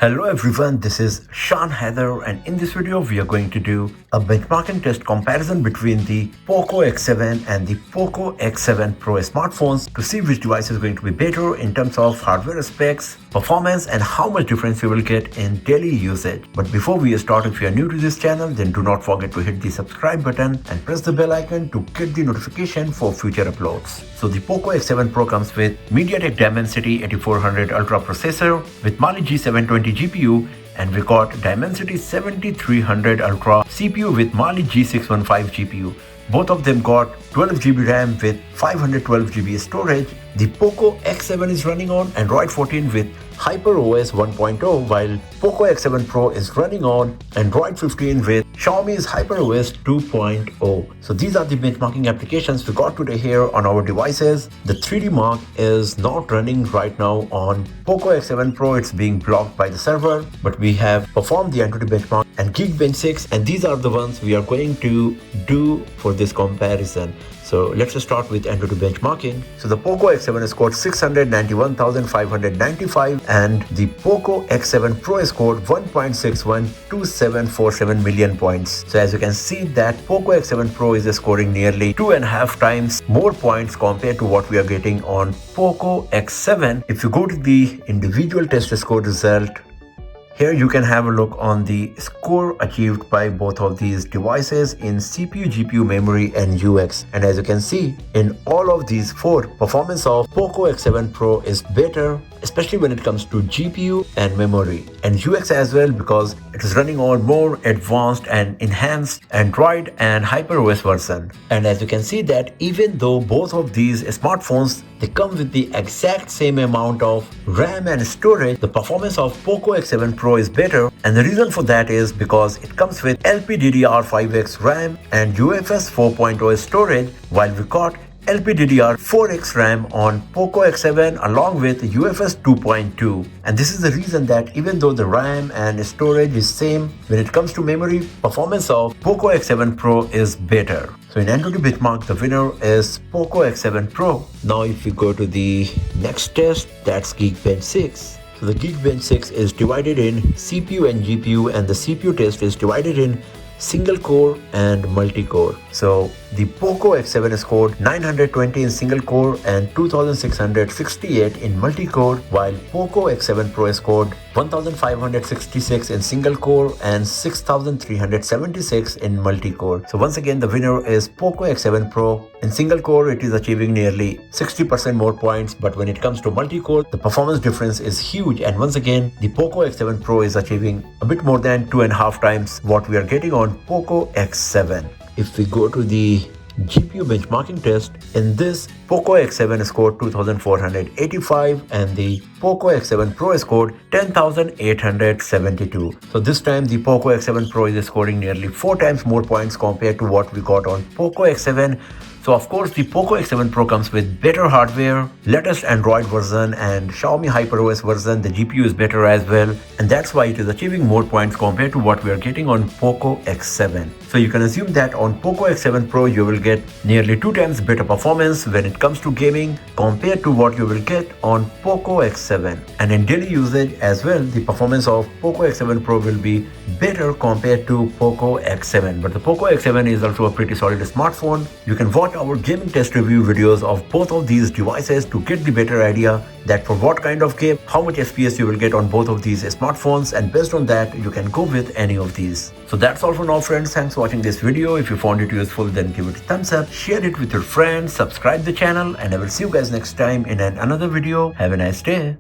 Hello everyone, this is Sean Heather, and in this video we are going to do a benchmarking test comparison between the Poco X7 and the Poco X7 Pro smartphones to see which device is going to be better in terms of hardware specs, performance, and how much difference you will get in daily usage. But before we start, if you are new to this channel, then do not forget to hit the subscribe button and press the bell icon to get the notification for future uploads. So the Poco X7 Pro comes with MediaTek Dimensity 8400 Ultra processor with Mali G720 GPU, and we got Dimensity 7300 Ultra CPU with Mali G615 GPU. Both of them got 12GB RAM with 512GB storage. The Poco X7 is running on Android 14 with HyperOS 1.0, while Poco X7 Pro is running on Android 15 with Xiaomi's HyperOS 2.0. So these are the benchmarking applications we got today here on our devices. The 3D Mark is not running right now on Poco X7 Pro. It's being blocked by the server, but we have performed the Entity benchmark and Geekbench 6, and these are the ones we are going to do for this comparison. So let's start with Entity benchmarking. So the Poco X7 scored 691,595 and the Poco X7 Pro scored 1.612747 million points. So as you can see that Poco X7 Pro is scoring nearly 2.5 times more points compared to what we are getting on Poco X7. If you go to the individual test score result, here you can have a look on the score achieved by both of these devices in CPU, GPU, memory, and UX. And as you can see, in all of these four, performance of Poco X7 Pro is better, especially when it comes to GPU and memory, and UX as well, because it is running on more advanced and enhanced Android and HyperOS version. And as you can see that even though both of these smartphones, they come with the exact same amount of RAM and storage, the performance of Poco X7 Pro is better, and the reason for that is because it comes with LPDDR5X RAM and UFS 4.0 storage, while we got LPDDR4X RAM on Poco X7 along with UFS 2.2. And this is the reason that even though the RAM and storage is same, when it comes to memory, performance of Poco X7 Pro is better. So in Entity benchmark, the winner is Poco X7 Pro. Now if we go to the next test, that's Geekbench 6. So the Geekbench 6 is divided in CPU and GPU, and the CPU test is divided in single core and multi-core. So the Poco X7 scored 920 in single core and 2668 in multi-core, while Poco X7 Pro scored 1566 in single core and 6376 in multi-core. So once again, the winner is Poco X7 Pro. In single core, it is achieving nearly 60% more points, but when it comes to multi-core, the performance difference is huge. And once again, the Poco X7 Pro is achieving a bit more than 2.5 times what we are getting on Poco X7. If we go to the GPU benchmarking test, in this Poco X7 scored 2485 and the Poco X7 Pro scored 10872. So this time the Poco X7 Pro is scoring nearly 4 times more points compared to what we got on Poco X7. So of course the Poco X7 Pro comes with better hardware, latest Android version and Xiaomi HyperOS version. The GPU is better as well, and that's why it is achieving more points compared to what we are getting on Poco X7. So you can assume that on Poco X7 Pro you will get nearly 2 times better performance when it comes to gaming compared to what you will get on Poco X7. And in daily usage as well, the performance of Poco X7 Pro will be better compared to Poco X7. But the Poco X7 is also a pretty solid smartphone. You can watch our gaming test review videos of both of these devices to get the better idea that for what kind of game, how much FPS you will get on both of these smartphones, and based on that you can go with any of these. So that's all for now friends. Thanks for watching this video. If you found it useful, then give it a thumbs up, share it with your friends, subscribe the channel, and I will see you guys next time in another video. Have a nice day.